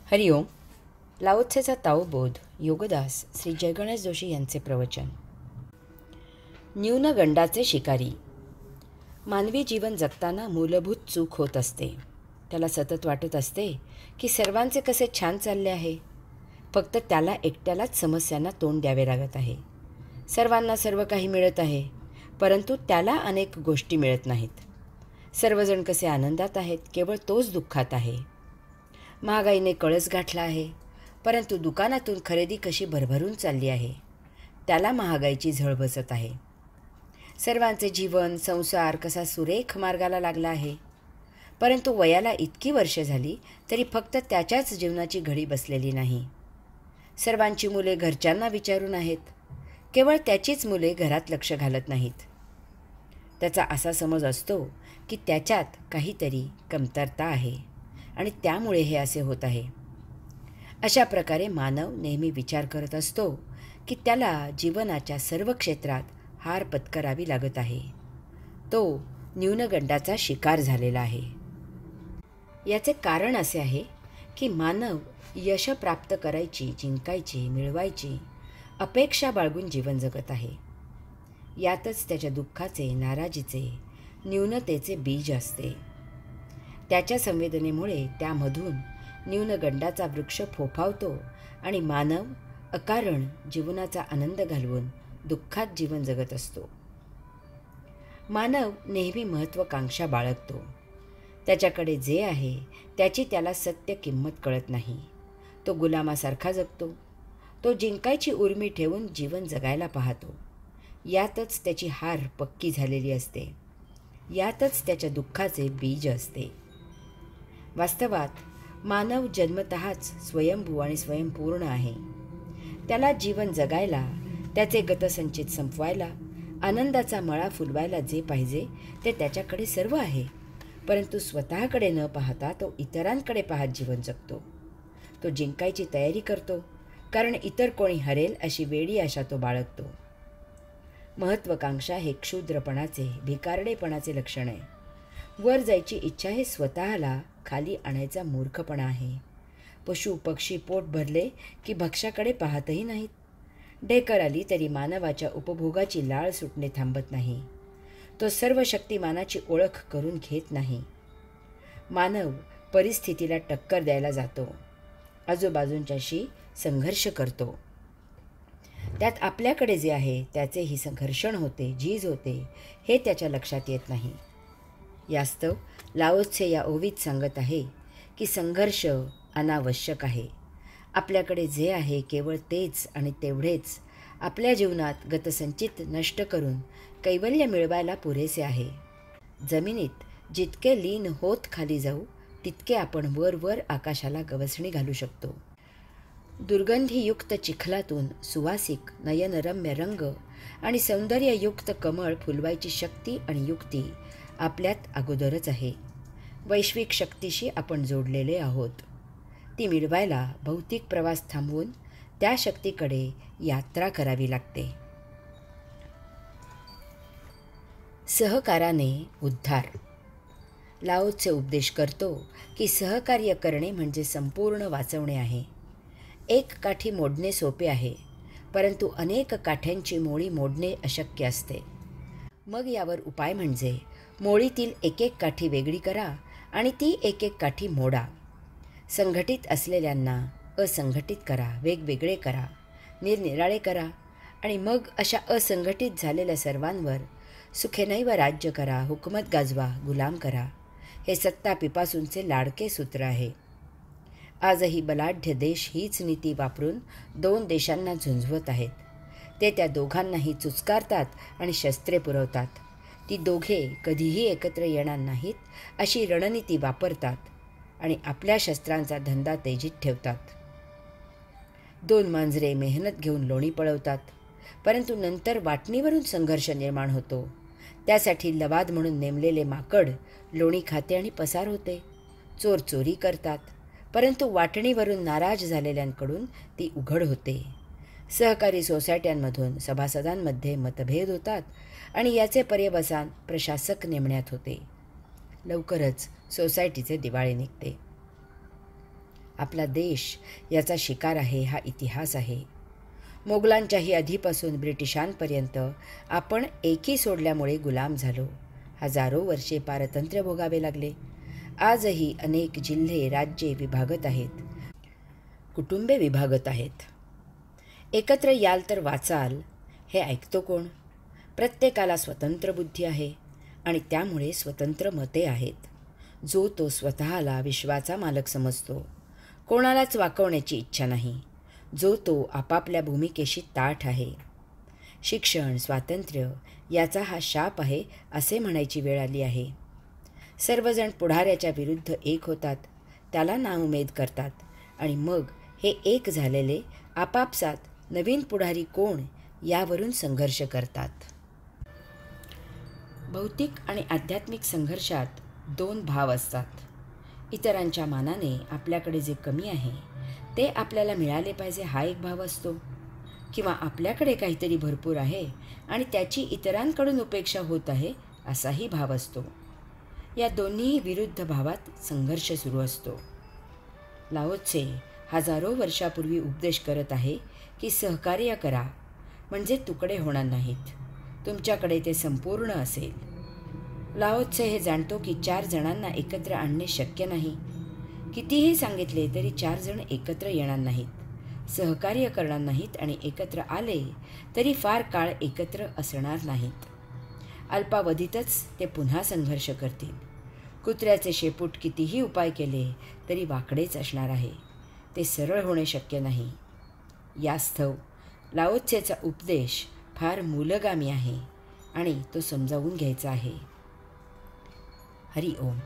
हरिओम. लाओत्सेचा ताओबोध योगदास श्री जयगणेश जोशी यांचे प्रवचन. न्यूनगंडाचे शिकारी. मानवी जीवन जगताना मूलभूत चूक होत असते. त्याला सतत वाटत असते की सर्वांचे कसे छान चालले आहे, फक्त त्याला एकट्यालाच समस्यांना तोंड द्यावे लागत आहे. सर्वांना सर्व काही मिळत आहे, परंतु त्याला अनेक गोष्टी मिळत नाहीत. सर्वजण कसे आनंदात आहेत, केवळ तोच दुःखात आहे. महागाईने कळस गाठला आहे, परंतु दुकानातून खरेदी कशी भरभरून चालली आहे, त्याला महागाईची झळ बसत आहे. सर्वांचे जीवन संसार कसा सुरेख मार्गाला लागला आहे, परंतु वयाला इतकी वर्षे झाली तरी फक्त त्याच्याच जीवनाची घडी बसलेली नाही. सर्वांची मुले घरच्यांना विचारून आहेत, केवळ त्याचीच मुले घरात लक्ष घालत नाहीत. त्याचा असा समज असतो की त्याच्यात काहीतरी कमतरता आहे आणि त्यामुळे हे असे होत आहे. अशा प्रकारे मानव नेहमी विचार करत असतो की त्याला जीवनाच्या सर्व क्षेत्रात हार पत्करावी लागत आहे. तो न्यूनगंडाचा शिकार झालेला आहे. याचे कारण असे आहे की मानव यश प्राप्त करायची, जिंकायची, मिळवायची अपेक्षा बाळगून जीवन जगत आहे. यातच त्याच्या दुःखाचे, नाराजीचे, न्यूनतेचे बीज असते. त्याच्या संवेदनेमुळे त्यामधून न्यूनगंडाचा वृक्ष फोफावतो आणि मानव अकारण जीवनाचा आनंद घालवून दुःखात जीवन जगत असतो. मानव नेहमी महत्त्वाकांक्षा बाळगतो. त्याच्याकडे जे आहे त्याची त्याला सत्य किंमत कळत नाही. तो गुलामासारखा जगतो. तो जिंकायची उर्मी ठेवून जीवन जगायला पाहतो. यातच त्याची हार पक्की झालेली असते. यातच त्याच्या दुःखाचे बीज असते. वास्तवात मानव जन्मतःच स्वयंभू आणि स्वयंपूर्ण आहे. त्याला जीवन जगायला, त्याचे गतसंचित संपवायला, आनंदाचा मळा फुलवायला जे पाहिजे ते त्याच्याकडे सर्व आहे, परंतु स्वतःकडे न पाहता तो इतरांकडे पाहत जीवन जगतो. तो जिंकायची तयारी करतो, कारण इतर कोणी हरेल अशी वेडी आशा तो बाळगतो. महत्त्वाकांक्षा हे क्षुद्रपणाचे, भिकारडेपणाचे लक्षण आहे. वर जायची इच्छा हे स्वतःला खाली आणायचा मूर्खपणा आहे. पशु पक्षी पोट भरले की भक्ष्याकडे पाहतही नाहीत. ढेकर आली तरी मानवाच्या उपभोगाची लाळ सुटणे थांबत नाही. तो सर्व शक्तिमानाची ओळख करून घेत नाही. मानव परिस्थितीला टक्कर द्यायला जातो, आजूबाजूंच्याशी संघर्ष करतो. त्यात आपल्याकडे जे आहे त्याचेही संघर्षण होते, झीज होते, हे त्याच्या लक्षात येत नाही. यास्तव लाओत्से या ओवीत सांगत आहे की संघर्ष अनावश्यक आहे. आपल्याकडे जे आहे केवळ तेच आणि तेवढेच आपल्या जीवनात गतसंचित नष्ट करून कैवल्य मिळवायला पुरेसे आहे. जमिनीत जितके लीन होत खाली जाऊ तितके आपण वर वर आकाशाला गवसणी घालू शकतो. दुर्गंधीयुक्त चिखलातून सुवासिक नयनरम्य रंग आणि सौंदर्ययुक्त कमळ फुलवायची शक्ती आणि युक्ती आपल्यात अगोदरच आहे. वैश्विक शक्तीशी आपण जोडलेले आहोत. ती मिळवायला भौतिक प्रवास थांबवून त्या शक्तीकडे यात्रा करावी लागते. सहकाराने उद्धार. लाओत्से उपदेश करतो की सहकार्य करणे म्हणजे संपूर्ण वाचवणे आहे. एक काठी मोडणे सोपे आहे, परंतु अनेक काठ्यांची मोळी मोडणे अशक्य असते. मग यावर उपाय म्हणजे मोळीतील एक एक काठी वेगळी करा आणि ती एक एक काठी मोडा. संघटित असलेल्यांना असंघटित करा, वेगवेगळे करा, निरनिराळे करा आणि मग अशा असंघटित झालेल्या सर्वांवर सुखेनैव राज्य करा, हुकूमत गाजवा, गुलाम करा. हे सत्तापिपासूंचे लाडके सूत्र आहे. आजही बलाढ्य देश हीच नीती वापरून दोन देशांना झुंजवत आहेत. ते त्या दोघांनाही चुचकारतात आणि शस्त्रे पुरवतात. ती दोघे कधीही एकत्र येणार नाहीत अशी रणनीती वापरतात आणि आपल्या शस्त्रांचा धंदा तेजीत ठेवतात. दोन मांजरे मेहनत घेऊन लोणी पळवतात, परंतु नंतर वाटणीवरून संघर्ष निर्माण होतो. त्यासाठी लवाद म्हणून नेमलेले माकड लोणी खाते आणि पसार होते. चोर चोरी करतात, परंतु वाटणीवरून नाराज झालेल्यांकडून ती उघड होते. सहकारी सोसायट्यांमधून सभासदांमध्ये मतभेद होतात आणि याचे पर्यवसान प्रशासक नेमण्यात होते. लवकरच सोसायटीचे दिवाळे निघते. आपला देश याचा शिकार आहे, हा इतिहास आहे. मोगलांच्याही आधीपासून ब्रिटिशांपर्यंत आपण एकी सोडल्यामुळे गुलाम झालो. हजारो वर्षे पारतंत्र्य भोगावे लागले. आजही अनेक जिल्हे, राज्ये विभागत आहेत, कुटुंबे विभागत आहेत. एकत्र याल तर वाचाल हे ऐकतो कोण? प्रत्येकाला स्वतंत्र बुद्धी आहे आणि त्यामुळे स्वतंत्र मते आहेत. जो तो स्वतःला विश्वाचा मालक समजतो. कोणालाच वाकवण्याची इच्छा नाही. जो तो आपापल्या भूमिकेशी ताठ आहे. शिक्षण, स्वातंत्र्य याचा हा शाप आहे असे म्हणायची वेळ आली आहे. सर्वजण पुढाऱ्याच्या विरुद्ध एक होतात, त्याला नाउमेद करतात आणि मग हे एक झालेले आपापसात नवीन पुढारी कोण यावरून संघर्ष करतात. भौतिक आणि आध्यात्मिक संघर्षात दोन भाव असतात. इतरांच्या मानाने आपल्याकडे जे कमी आहे ते आपल्याला मिळाले पाहिजे हा एक भाव असतो, किंवा आपल्याकडे काहीतरी भरपूर आहे आणि त्याची इतरांकडून उपेक्षा होत आहे असाही भाव असतो. या दोन्ही विरुद्ध भावात संघर्ष सुरू असतो. लाओ त्से हजारो वर्षापूर्वी उपदेश करत आहे की सहकार्य करा म्हणजे तुकडे होणार नाहीत, तुमच्याकडे ते संपूर्ण असेल. लाओ त्से हे जाणतो की 4 जणांना एकत्र आणणे शक्य नाही. कितीही सांगितले तरी 4 जण एकत्र येणार नाहीत, सहकार्य करणार नाहीत आणि एकत्र आले तरी फार काळ एकत्र असणार नाहीत. अल्पावधीतच ते पुन्हा संघर्ष करतील. कुत्र्याचे शेपूट कितीही उपाय केले तरी वाकडेच असणार आहे, ते सरळ होणे शक्य नाही. यास्तव लाओ त्सेचा उपदेश फार मूलगामी आहे आणि तो समजावून घ्यायचा आहे. हरि ओम.